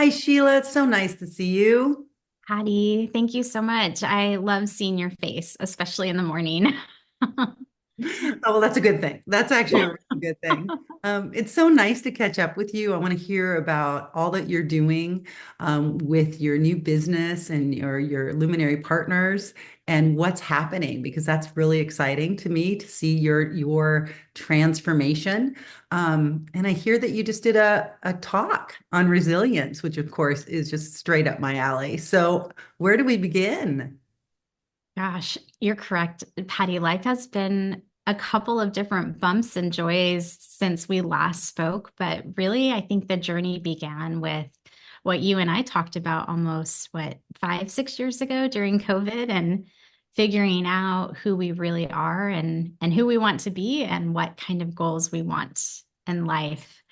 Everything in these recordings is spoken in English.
Hi, Sheila. It's so nice to see you. Patty, thank you so much. I love seeing your face, especially in the morning. Oh, well, that's a good thing. That's actually a really good thing. It's so nice to catch up with you. I want to hear about all that you're doing with your new business and your Luminary Partners and what's happening because that's really exciting to me to see your transformation. And I hear that you just did a talk on resilience, which of course is just straight up my alley. So where do we begin? Gosh, you're correct, Patty. Life has been a couple of different bumps and joys since we last spoke, but really, I think the journey began with what you and I talked about almost, 5, 6 years ago during COVID and figuring out who we really are and who we want to be and what kind of goals we want in life.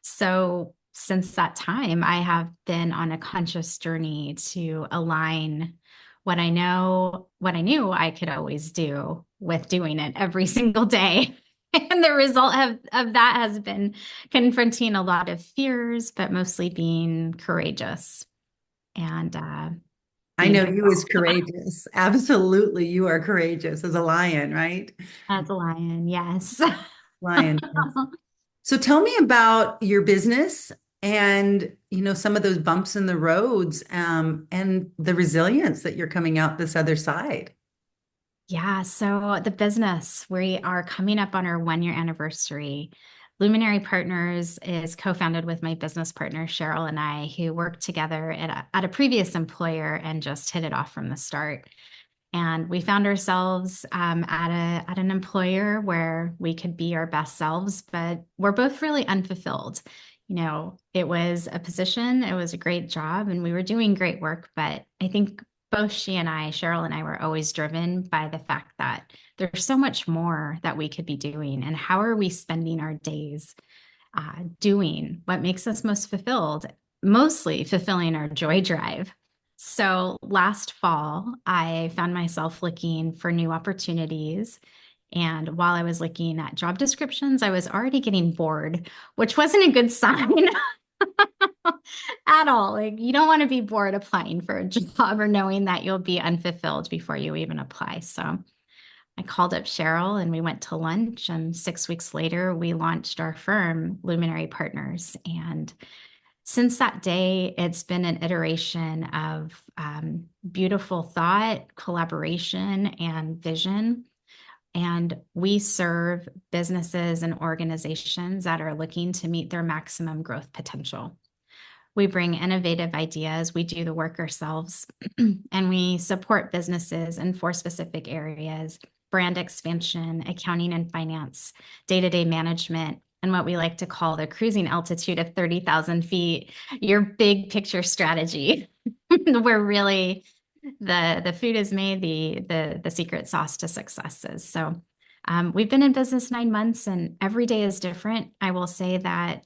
So, since that time, I have been on a conscious journey to align what I knew I could always do with doing it every single day. And the result of that has been confronting a lot of fears, but mostly being courageous and I being know who you as courageous. Absolutely, you are courageous as a lion, right? as a lion. Yes. Lion. So tell me about your business and some of those bumps in the roads and the resilience that you're coming out this other side. Yeah, so the business, we are coming up on our 1 year anniversary. Luminari Partners is co-founded with my business partner, Cheryl, and I, who worked together at a previous employer and just hit it off from the start. And we found ourselves at an employer where we could be our best selves, but we're both really unfulfilled. It was a position, it was a great job, and we were doing great work. But I think both Cheryl and I, were always driven by the fact that there's so much more that we could be doing. And how are we spending our days doing what makes us most fulfilled, mostly fulfilling our joy drive? So last fall, I found myself looking for new opportunities. And while I was looking at job descriptions, I was already getting bored, which wasn't a good sign at all. Like, you don't want to be bored applying for a job or knowing that you'll be unfulfilled before you even apply. So I called up Cheryl and we went to lunch. And 6 weeks later, we launched our firm, Luminary Partners. And since that day, it's been an iteration of beautiful thought, collaboration, and vision. And we serve businesses and organizations that are looking to meet their maximum growth potential. We bring innovative ideas, we do the work ourselves, and we support businesses in four specific areas: brand expansion, accounting and finance, day to day management, and what we like to call the cruising altitude of 30,000 feet, your big picture strategy, where really the food is made, the secret sauce to success is. So we've been in business 9 months and every day is different. I will say that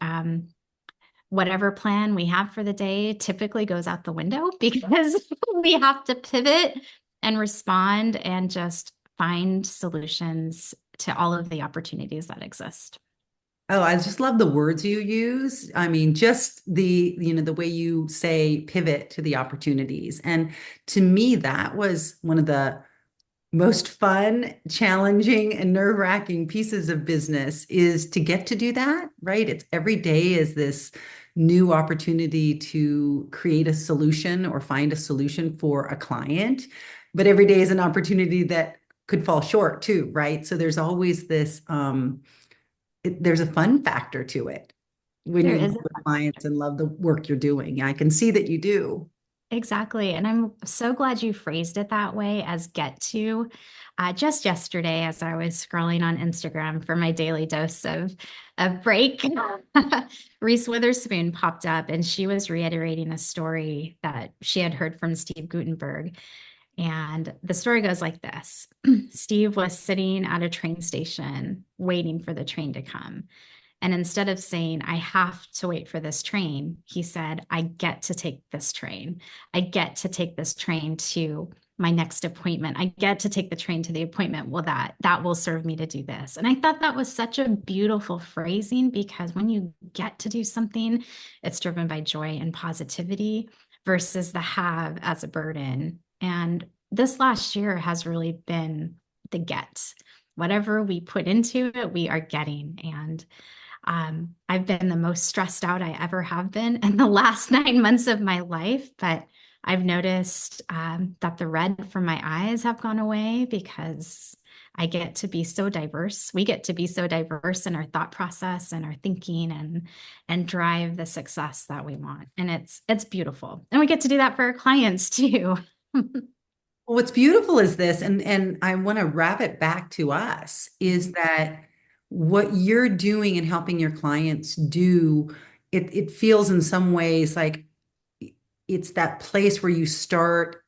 whatever plan we have for the day typically goes out the window because we have to pivot and respond and just find solutions to all of the opportunities that exist. Oh, I just love the words you use. I mean, just the way you say pivot to the opportunities. And to me, that was one of the most fun, challenging, and nerve-wracking pieces of business is to get to do that, right? It's every day is this new opportunity to create a solution or find a solution for a client, but every day is an opportunity that could fall short too, right? So there's always this there's a fun factor to it when There you is. work with clients and love the work you're doing. I can see that you do. Exactly. And I'm so glad you phrased it that way as get to. Just yesterday, as I was scrolling on Instagram for my daily dose of break, Reese Witherspoon popped up and she was reiterating a story that she had heard from Steve Gutenberg. And the story goes like this. Steve was sitting at a train station waiting for the train to come. And instead of saying, I have to wait for this train, he said, I get to take this train. I get to take this train to my next appointment. I get to take the train to the appointment. Well, that will serve me to do this. And I thought that was such a beautiful phrasing, because when you get to do something, it's driven by joy and positivity versus the have as a burden. And this last year has really been the get. Whatever we put into it, we are getting. And I've been the most stressed out I ever have been in the last 9 months of my life, but I've noticed that the red from my eyes have gone away because I get to be so diverse. We get to be so diverse in our thought process and our thinking, and drive the success that we want. And it's beautiful. And we get to do that for our clients too. Well, what's beautiful is this, and I want to wrap it back to us, is that what you're doing and helping your clients do, it feels in some ways like it's that place where you start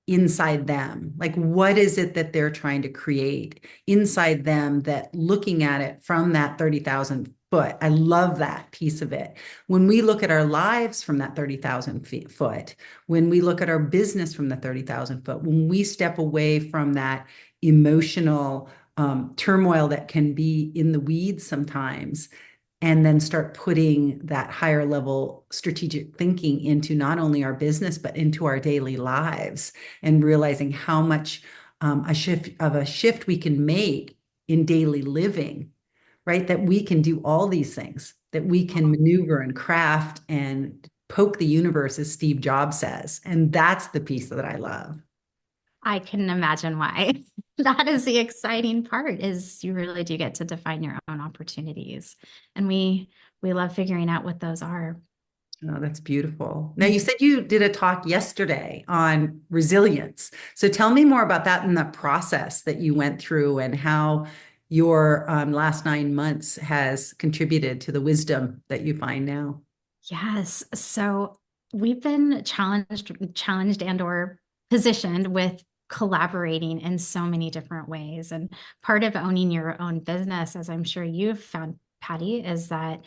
inside them. Like, what is it that they're trying to create inside them, that looking at it from that 30,000 foot? I love that piece of it. When we look at our lives from that 30,000 foot, when we look at our business from the 30,000 foot, when we step away from that emotional turmoil that can be in the weeds sometimes, and then start putting that higher level strategic thinking into not only our business, but into our daily lives, and realizing how much a shift we can make in daily living, right? That we can do all these things, that we can maneuver and craft and poke the universe, as Steve Jobs says. And that's the piece that I love. I couldn't imagine why. That is the exciting part, is you really do get to define your own opportunities. And we love figuring out what those are. Oh, that's beautiful. Now, you said you did a talk yesterday on resilience. So tell me more about that and the process that you went through, and how your last 9 months has contributed to the wisdom that you find now. Yes. So we've been challenged and or positioned with collaborating in so many different ways. And part of owning your own business, as I'm sure you've found, Patty, is that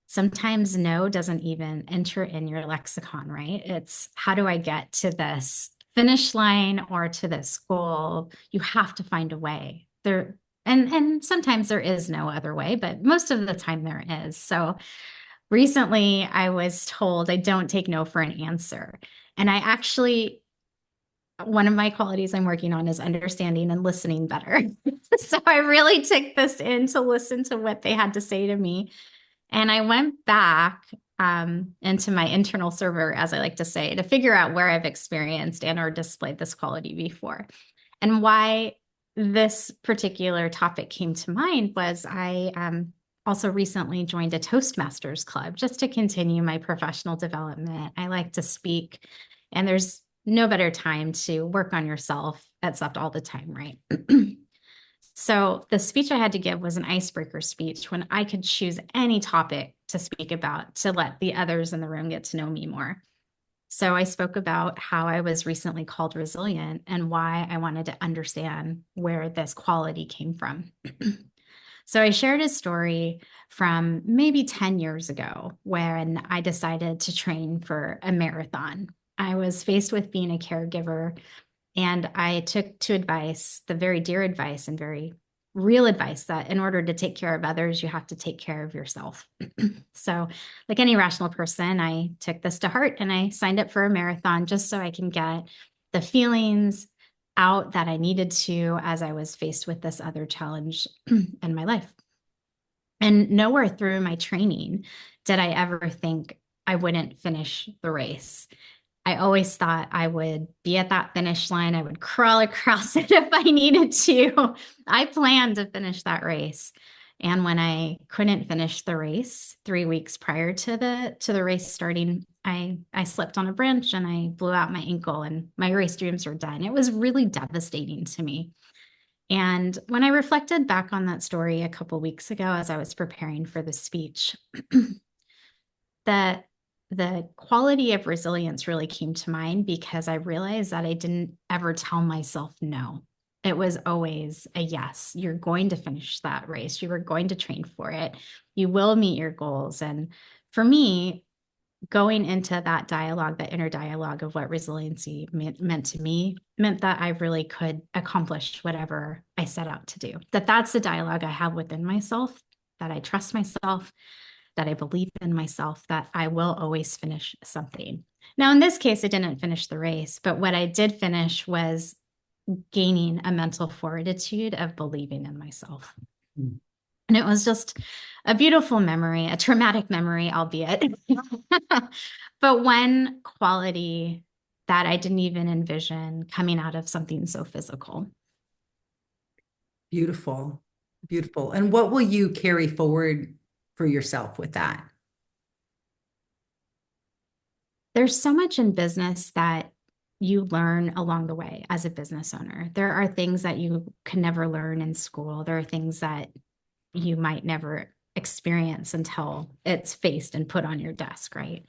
sometimes no doesn't even enter in your lexicon, right? It's, how do I get to this finish line or to this goal? You have to find a way there. And sometimes there is no other way, but most of the time there is. So recently I was told I don't take no for an answer. And I actually, one of my qualities I'm working on is understanding and listening better. So I really took this in to listen to what they had to say to me. And I went back into my internal server, as I like to say, to figure out where I've experienced and or displayed this quality before. And why this particular topic came to mind was I also recently joined a Toastmasters club just to continue my professional development. I like to speak, and there's no better time to work on yourself except all the time, right? So the speech I had to give was an icebreaker speech when I could choose any topic to speak about to let the others in the room get to know me more. So I spoke about how I was recently called resilient and why I wanted to understand where this quality came from. So I shared a story from maybe 10 years ago when I decided to train for a marathon. I was faced with being a caregiver, and I took to advice, the very dear advice and very real advice, that in order to take care of others, you have to take care of yourself. So, like any rational person, I took this to heart and I signed up for a marathon just so I can get the feelings out that I needed to as I was faced with this other challenge in my life. And nowhere through my training did I ever think I wouldn't finish the race. I always thought I would be at that finish line. I would crawl across it if I needed to. I planned to finish that race. And when I couldn't finish the race 3 weeks prior to the race starting, I slipped on a branch and I blew out my ankle, and my race dreams were done. It was really devastating to me. And when I reflected back on that story a couple weeks ago as I was preparing for the speech, the the quality of resilience really came to mind because I realized that I didn't ever tell myself no. It was always a yes. You're going to finish that race. You are going to train for it. You will meet your goals. And for me, going into that dialogue, that inner dialogue of what resiliency meant to me, meant that I really could accomplish whatever I set out to do. That's the dialogue I have within myself, that I trust myself, that I believe in myself, that I will always finish something. Now, in this case, I didn't finish the race, but what I did finish was gaining a mental fortitude of believing in myself. Mm. And it was just a beautiful memory, a traumatic memory, albeit, but one quality that I didn't even envision coming out of something so physical. Beautiful. Beautiful. And what will you carry forward for yourself with that? There's so much in business that you learn along the way as a business owner. There are things that you can never learn in school. There are things that you might never experience until it's faced and put on your desk, right?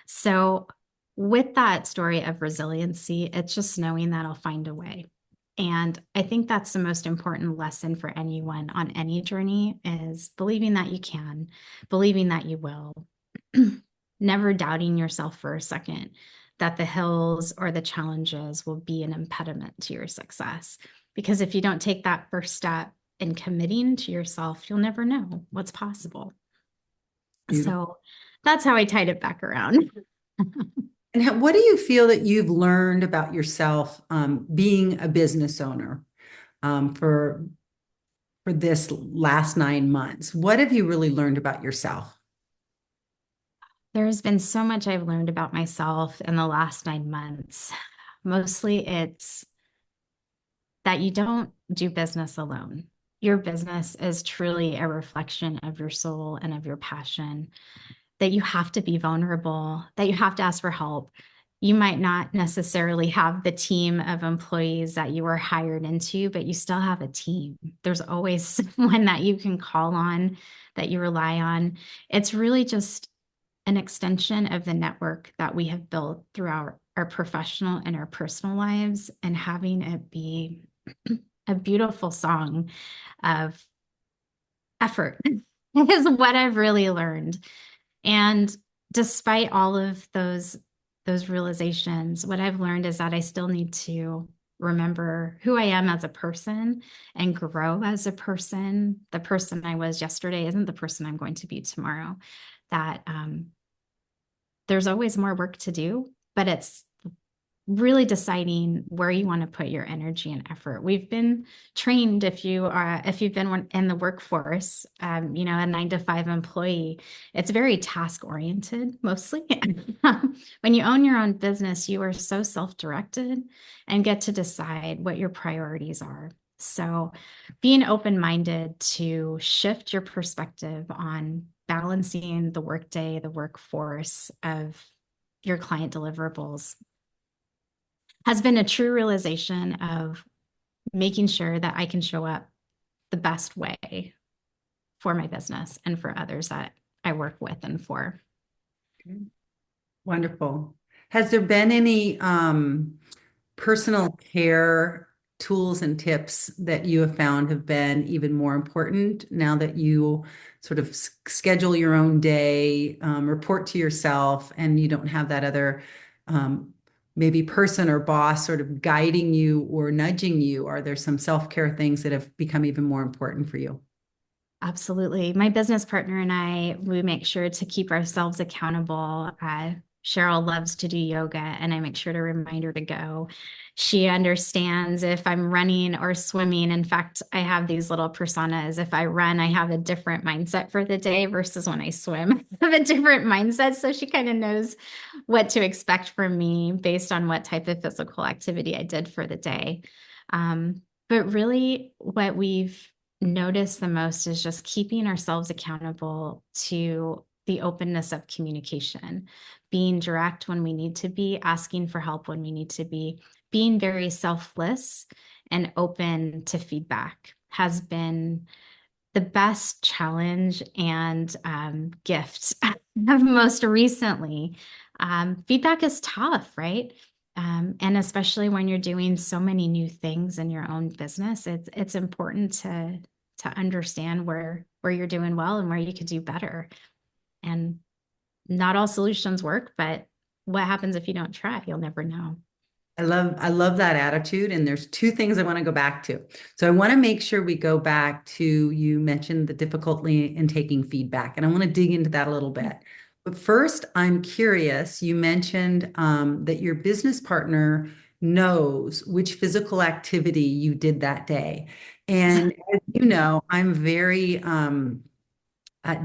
So, with that story of resiliency, it's just knowing that I'll find a way. And I think that's the most important lesson for anyone on any journey is believing that you can, believing that you will, never doubting yourself for a second that the hills or the challenges will be an impediment to your success. Because if you don't take that first step in committing to yourself, you'll never know what's possible. Beautiful. So that's how I tied it back around. And what do you feel that you've learned about yourself being a business owner um, for for this last 9 months? What have you really learned about yourself? There's been so much I've learned about myself in the last 9 months. Mostly it's that you don't do business alone. Your business is truly a reflection of your soul and of your passion, that you have to be vulnerable, that you have to ask for help. You might not necessarily have the team of employees that you were hired into, but you still have a team. There's always someone that you can call on, that you rely on. It's really just an extension of the network that we have built throughout our professional and our personal lives, and having it be a beautiful song of effort is what I've really learned. And despite all of those realizations, what I've learned is that I still need to remember who I am as a person and grow as a person. The person I was yesterday isn't the person I'm going to be tomorrow. That there's always more work to do, but it's really deciding where you want to put your energy and effort. We've been trained, if you've been in the workforce, a 9 to 5 employee, it's very task oriented mostly. When you own your own business, you are so self-directed and get to decide what your priorities are. So being open-minded to shift your perspective on balancing the workday, the workforce of your client deliverables has been a true realization of making sure that I can show up the best way for my business and for others that I work with and for. Okay. Wonderful. Has there been any personal care tools and tips that you have found have been even more important now that you sort of schedule your own day, report to yourself, and you don't have that other um, maybe person or boss sort of guiding you or nudging you? Are there some self-care things that have become even more important for you? Absolutely. My business partner and I, we make sure to keep ourselves accountable. Cheryl loves to do yoga, and I make sure to remind her to go. She understands if I'm running or swimming. In fact, I have these little personas. If I run, I have a different mindset for the day versus when I swim. I have a different mindset. So she kind of knows what to expect from me based on what type of physical activity I did for the day. But really, what we've noticed the most is just keeping ourselves accountable to the openness of communication, being direct when we need to be, asking for help when we need to be, being very selfless and open to feedback has been the best challenge and gift most recently. Feedback is tough, right? And especially when you're doing so many new things in your own business, it's important to understand where you're doing well and where you could do better. And not all solutions work, but what happens if you don't try? You'll never know. I love that attitude. And there's two things I want to go back to. So I want to make sure we go back to you mentioned the difficulty in taking feedback, and I want to dig into that a little bit. But first, I'm curious. You mentioned that your business partner knows which physical activity you did that day. And as you know, I'm very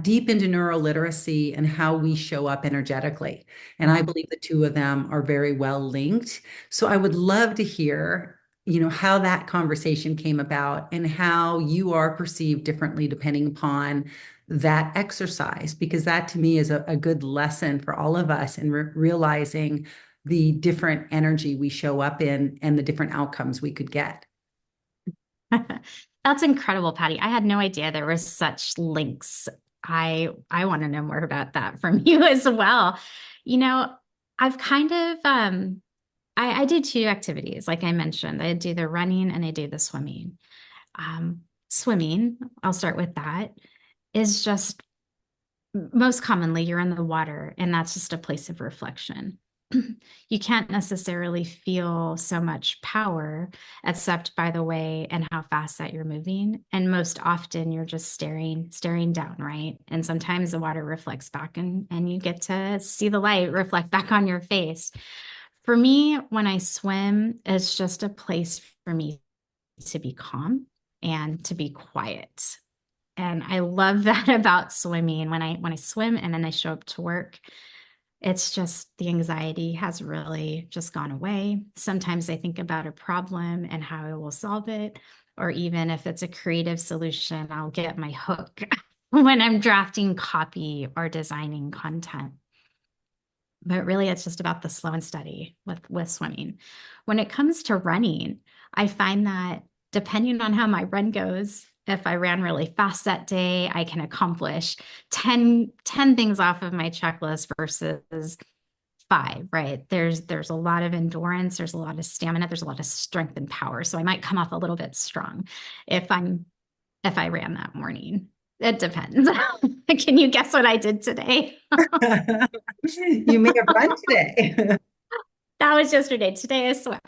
deep into neuroliteracy and how we show up energetically. And I Mhm. believe the two of them are very well linked. So I would love to hear, how that conversation came about and how you are perceived differently depending upon that exercise, because that to me is a good lesson for all of us in realizing the different energy we show up in and the different outcomes we could get. That's incredible, Patty. I had no idea there were such links. I want to know more about that from you as well. You know, I've kind of I do two activities, like I mentioned. I do the running and I do the swimming. Swimming, I'll start with that, is just most commonly you're in the water, and that's just a place of reflection. You can't necessarily feel so much power except by the way and how fast that you're moving. And most often you're just staring down, right? And sometimes the water reflects back and you get to see the light reflect back on your face. For me, when I swim, it's just a place for me to be calm and to be quiet. And I love that about swimming. When I swim and then I show up to work, it's just the anxiety has really just gone away. Sometimes I think about a problem and how I will solve it, or even if it's a creative solution, I'll get my hook when I'm drafting copy or designing content. But really, it's just about the slow and steady with swimming. When it comes to running, I find that depending on how my run goes, if I ran really fast that day, I can accomplish 10 things off of my checklist versus five, right? There's a lot of endurance, there's a lot of stamina, there's a lot of strength and power. So I might come off a little bit strong if I ran that morning. It depends. Can you guess what I did today? You may have run today. That was yesterday. Today I swam.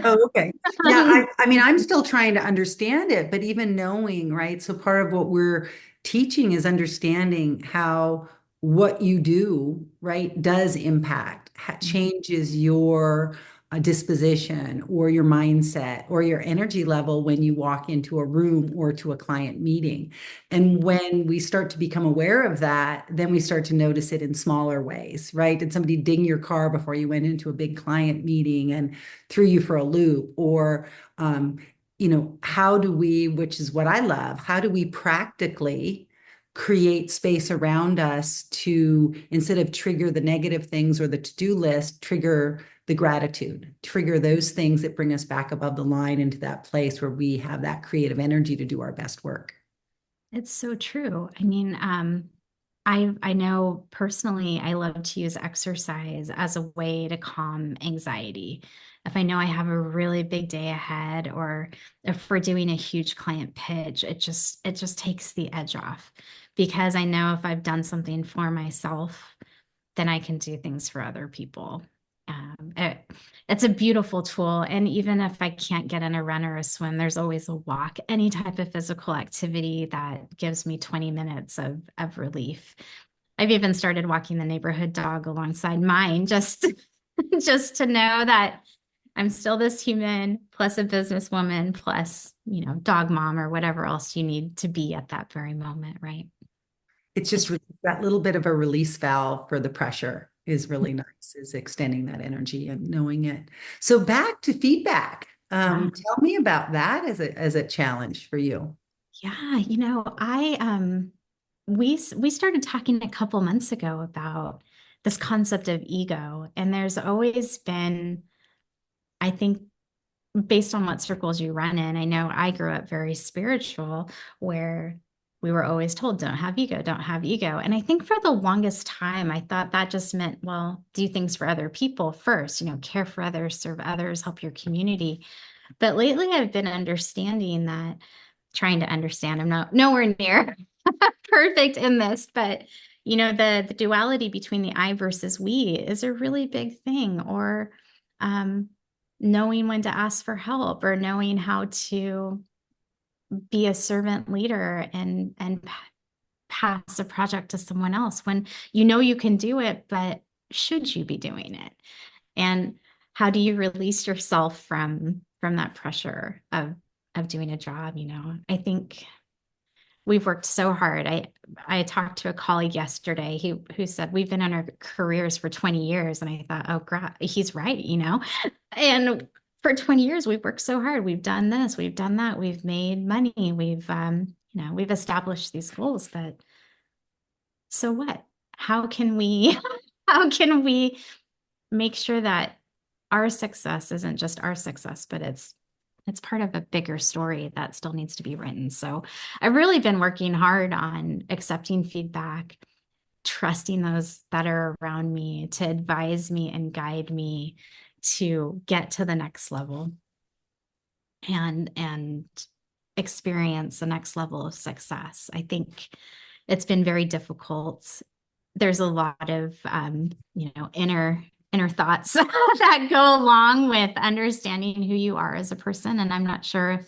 Oh, okay. Yeah, I mean, I'm still trying to understand it, but even knowing, right? So part of what we're teaching is understanding how what you do, right, does impact, changes your disposition or your mindset or your energy level when you walk into a room or to a client meeting. And when we start to become aware of that, then we start to notice it in smaller ways, right? Did somebody ding your car before you went into a big client meeting and threw you for a loop? Or how do we, which is what I love, how do we practically create space around us to, instead of trigger the negative things or the to-do list, trigger the gratitude, trigger those things that bring us back above the line into that place where we have that creative energy to do our best work. It's so true. I mean, I know personally I love to use exercise as a way to calm anxiety. If I know I have a really big day ahead, or if we're doing a huge client pitch, it just takes the edge off, because I know if I've done something for myself, then I can do things for other people. It's a beautiful tool. And even if I can't get in a run or a swim, there's always a walk, any type of physical activity that gives me 20 minutes of relief. I've even started walking the neighborhood dog alongside mine, just just to know that I'm still this human plus a businesswoman plus, dog mom or whatever else you need to be at that very moment, right? It's just that little bit of a release valve for the pressure is really nice, is extending that energy and knowing it. So back to feedback. Yeah. Tell me about that as a challenge for you. Yeah, I we started talking a couple months ago about this concept of ego, and there's always been, I think, based on what circles you run in, I know I grew up very spiritual, where we were always told, don't have ego, don't have ego. And I think for the longest time, I thought that just meant, well, do things for other people first, care for others, serve others, help your community. But lately I've been understanding that, trying to understand, I'm not nowhere near perfect in this, but the duality between the I versus we is a really big thing. Or um, knowing when to ask for help, or knowing how to be a servant leader and pass a project to someone else when you can do it, but should you be doing it? And how do you release yourself from that pressure of doing a job? I think we've worked so hard. I talked to a colleague yesterday who said we've been in our careers for 20 years. And I thought, oh, God, he's right. And for 20 years, we've worked so hard. We've done this, we've done that, we've made money, we've established these goals, but so what? How can we, how can we make sure that our success isn't just our success, but it's part of a bigger story that still needs to be written. So I've really been working hard on accepting feedback, trusting those that are around me to advise me and guide me to get to the next level and experience the next level of success. I think it's been very difficult. There's a lot of inner thoughts that go along with understanding who you are as a person. And I'm not sure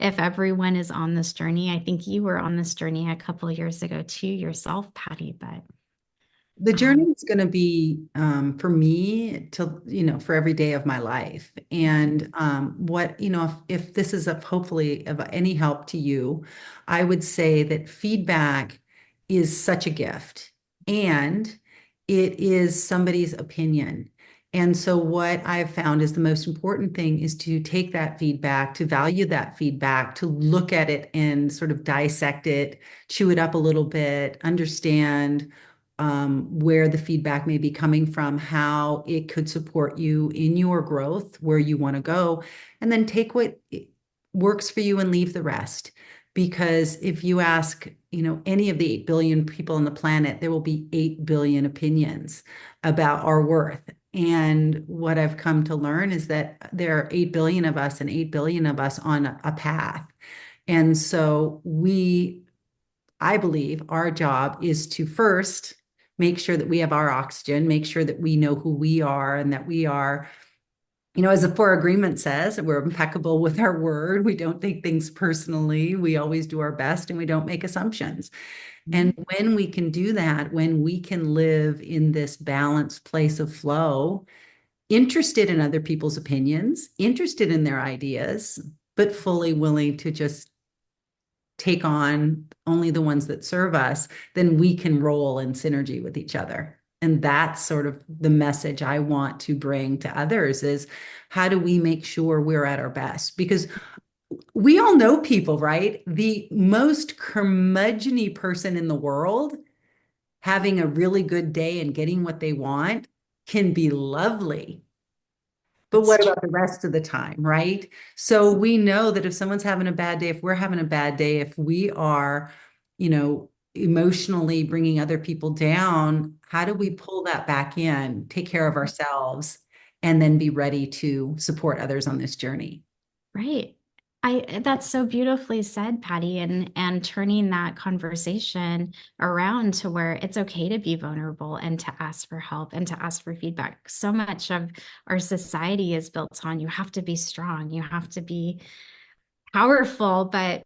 if everyone is on this journey. I think you were on this journey a couple of years ago too yourself, Patty, but The journey is going to be for me to, for every day of my life. And if this is hopefully of any help to you, I would say that feedback is such a gift and it is somebody's opinion. And so what I've found is the most important thing is to take that feedback, to value that feedback, to look at it and sort of dissect it, chew it up a little bit, understand where the feedback may be coming from, how it could support you in your growth, where you want to go, and then take what works for you and leave the rest. Because if you ask, any of the 8 billion people on the planet, there will be 8 billion opinions about our worth. And what I've come to learn is that there are 8 billion of us and 8 billion of us on a path. And so I believe our job is to first make sure that we have our oxygen, make sure that we know who we are and that we are, as the four agreement says, we're impeccable with our word. We don't take things personally. We always do our best and we don't make assumptions. And when we can do that, when we can live in this balanced place of flow, interested in other people's opinions, interested in their ideas, but fully willing to just take on only the ones that serve us, then we can roll in synergy with each other. And that's sort of the message I want to bring to others is how do we make sure we're at our best? Because we all know people, right? The most curmudgeon-y person in the world having a really good day and getting what they want can be lovely. But it's what true. about the rest of the time, right? So we know that if someone's having a bad day, if we're having a bad day, if we are, emotionally bringing other people down, how do we pull that back in, take care of ourselves, and then be ready to support others on this journey? Right. That's so beautifully said, Patty, and turning that conversation around to where it's okay to be vulnerable and to ask for help and to ask for feedback. So much of our society is built on you have to be strong, you have to be powerful, but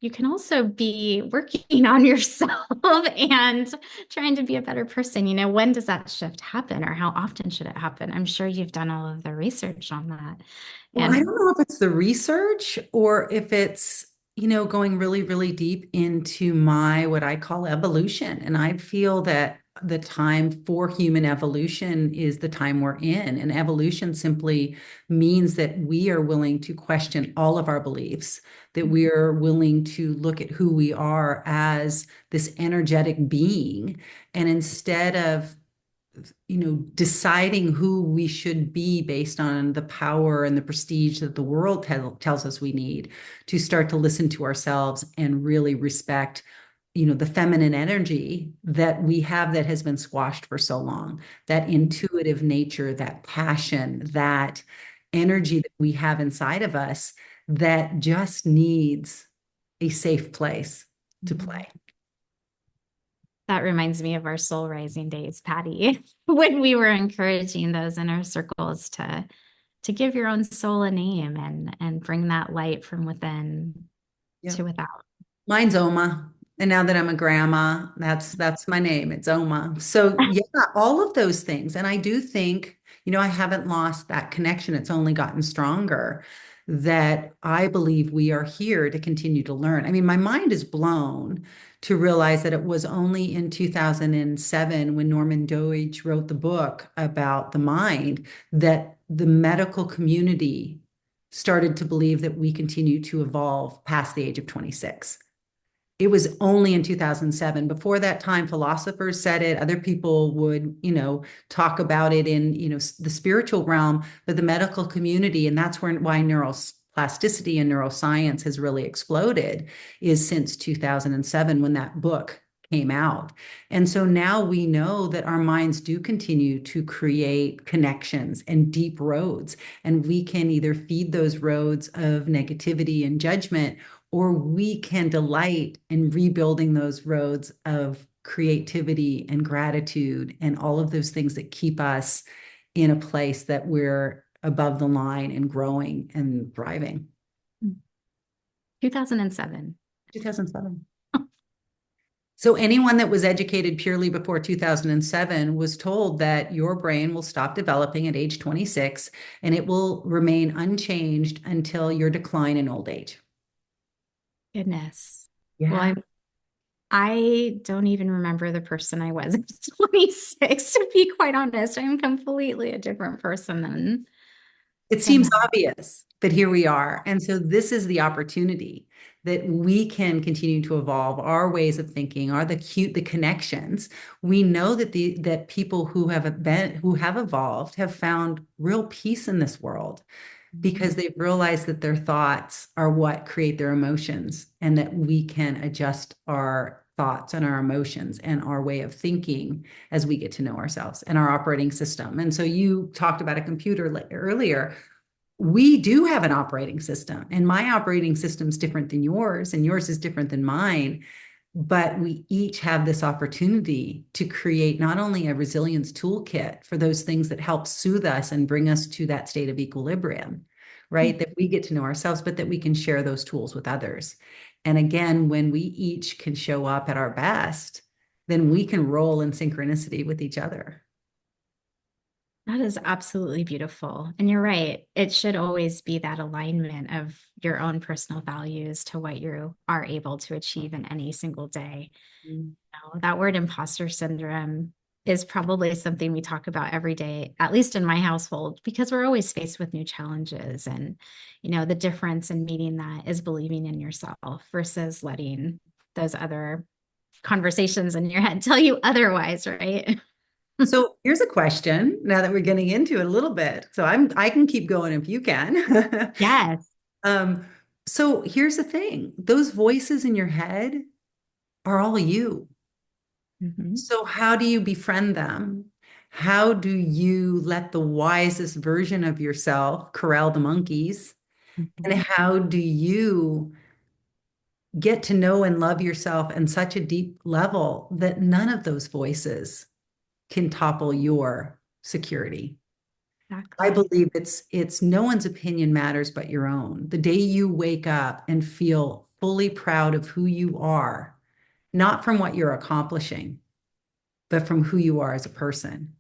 you can also be working on yourself and trying to be a better person. When does that shift happen or how often should it happen? I'm sure you've done all of the research on that. Well, I don't And know if it's the research or if it's, going really, really deep into what I call evolution. And I feel that the time for human evolution is the time we're in. And evolution simply means that we are willing to question all of our beliefs, that we are willing to look at who we are as this energetic being. And instead of deciding who we should be based on the power and the prestige that the world tells us we need, to start to listen to ourselves and really respect, the feminine energy that we have that has been squashed for so long, that intuitive nature, that passion, that energy that we have inside of us that just needs a safe place to Mhm. play. That reminds me of our soul rising days, Patty, when we were encouraging those inner circles to give your own soul a name and bring that light from within Yeah. to without. Mine's Oma. And now that I'm a grandma, that's my name. It's Oma. So yeah, all of those things. And I do think, I haven't lost that connection. It's only gotten stronger, that I believe we are here to continue to learn. I mean, my mind is blown to realize that it was only in 2007 when Norman Doidge wrote the book about the mind that the medical community started to believe that we continue to evolve past the age of 26. It was only in 2007. Before that time, philosophers said it. Other people would, talk about it in, the spiritual realm, but the medical community, and that's why neuroplasticity and neuroscience has really exploded, is since 2007 when that book came out. And so now we know that our minds do continue to create connections and deep roads, and we can either feed those roads of negativity and judgment, or we can delight in rebuilding those roads of creativity and gratitude and all of those things that keep us in a place that we're above the line and growing and thriving. 2007. 2007. So anyone that was educated purely before 2007 was told that your brain will stop developing at age 26 and it will remain unchanged until your decline in old age. Goodness. Well, Yeah. I don't even remember the person I was at 26, to be quite honest. I'm completely a different person It than seems that. obvious, but here we are. And so this is the opportunity that we can continue to evolve our ways of thinking, are the connections. We know that people who have evolved have found real peace in this world because they've realized that their thoughts are what create their emotions, and that we can adjust our thoughts and our emotions and our way of thinking as we get to know ourselves and our operating system. And so you talked about a computer earlier. We do have an operating system, and my operating system is different than yours, and yours is different than mine. But we each have this opportunity to create not only a resilience toolkit for those things that help soothe us and bring us to that state of equilibrium, right? That we get to know ourselves, but that we can share those tools with others. And again, when we each can show up at our best, then we can roll in synchronicity with each other. That is absolutely beautiful. And you're right. It should always be that alignment of your own personal values to what you are able to achieve in any single day. Mm. That word imposter syndrome is probably something we talk about every day, at least in my household, because we're always faced with new challenges. And, the difference in meeting that is believing in yourself versus letting those other conversations in your head tell you otherwise, right? So here's a question now that we're getting into it a little bit. So I can keep going if you can. Yes. Um, so here's the thing. Those voices in your head are all you. Mhm. So how do you befriend them? How do you let the wisest version of yourself corral the monkeys? And Mhm. how do you get to know and love yourself in such a deep level that none of those voices can topple your security? I Exactly. believe it's no one's opinion matters but your own. The day you wake up and feel fully proud of who you are, not from what you're accomplishing, but from who you are as a person.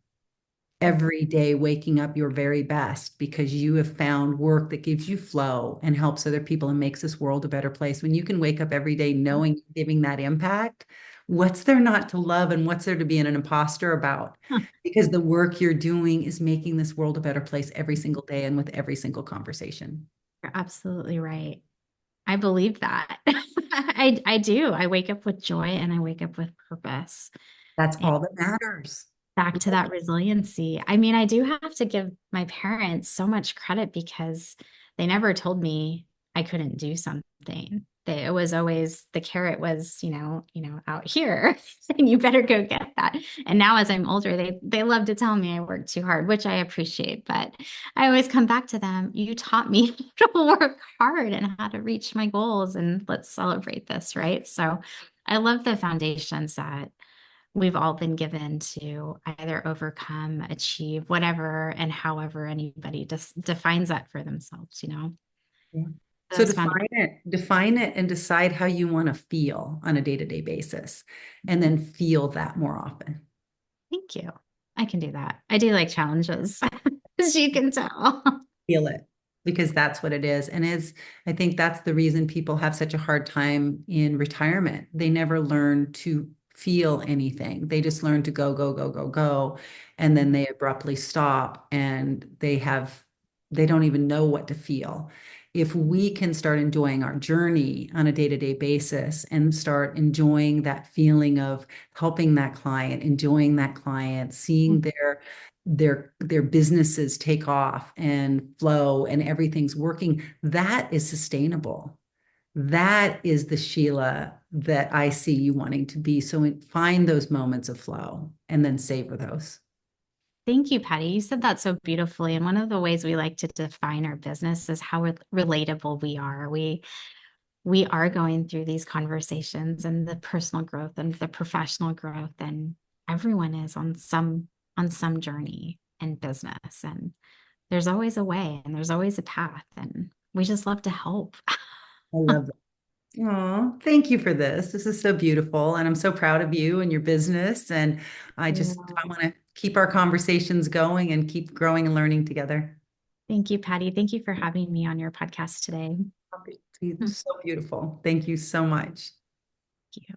Every day waking up your very best because you have found work that gives you flow and helps other people and makes this world a better place. When you can wake up every day knowing you're giving that impact, what's there not to love and what's there to be an imposter about? Huh. Because the work you're doing is making this world a better place every single day and with every single conversation. You're absolutely right. I believe that. I do. I wake up with joy and I wake up with purpose. That's And all that matters. back to that resiliency. I mean, I do have to give my parents so much credit because they never told me I couldn't do something. It was always the carrot was, out here, and you better go get that. And now as I'm older, they love to tell me I work too hard, which I appreciate. But I always come back to them. You taught me how to work hard and how to reach my goals, and let's celebrate this, right? So I love the foundations that we've all been given to either overcome, achieve, whatever, and however anybody just defines that for themselves. Yeah. So Those found. define it and decide how you want to feel on a day-to-day basis, and then feel that more often. Thank you. I can do that. I do like challenges, as you can tell. Feel it, because that's what it is. And I think that's the reason people have such a hard time in retirement. They never learn to feel anything. They just learn to go, go, go, go, go. And then they abruptly stop and they don't even know what to feel. If we can start enjoying our journey on a day-to-day basis and start enjoying that feeling of helping that client, enjoying that client, seeing their businesses take off and flow and everything's working, that is sustainable. That is the Sheila that I see you wanting to be. So find those moments of flow and then savor those. Thank you, Patty. You said that so beautifully. And one of the ways we like to define our business is how relatable we are. We are going through these conversations and the personal growth and the professional growth, and everyone is on some journey in business. And there's always a way and there's always a path. And we just love to help. I love that. Oh, thank you for this. This is so beautiful. And I'm so proud of you and your business. And I want to keep our conversations going and keep growing and learning together. Thank you, Patty. Thank you for having me on your podcast today. It's so beautiful. Thank you so much. Thank you.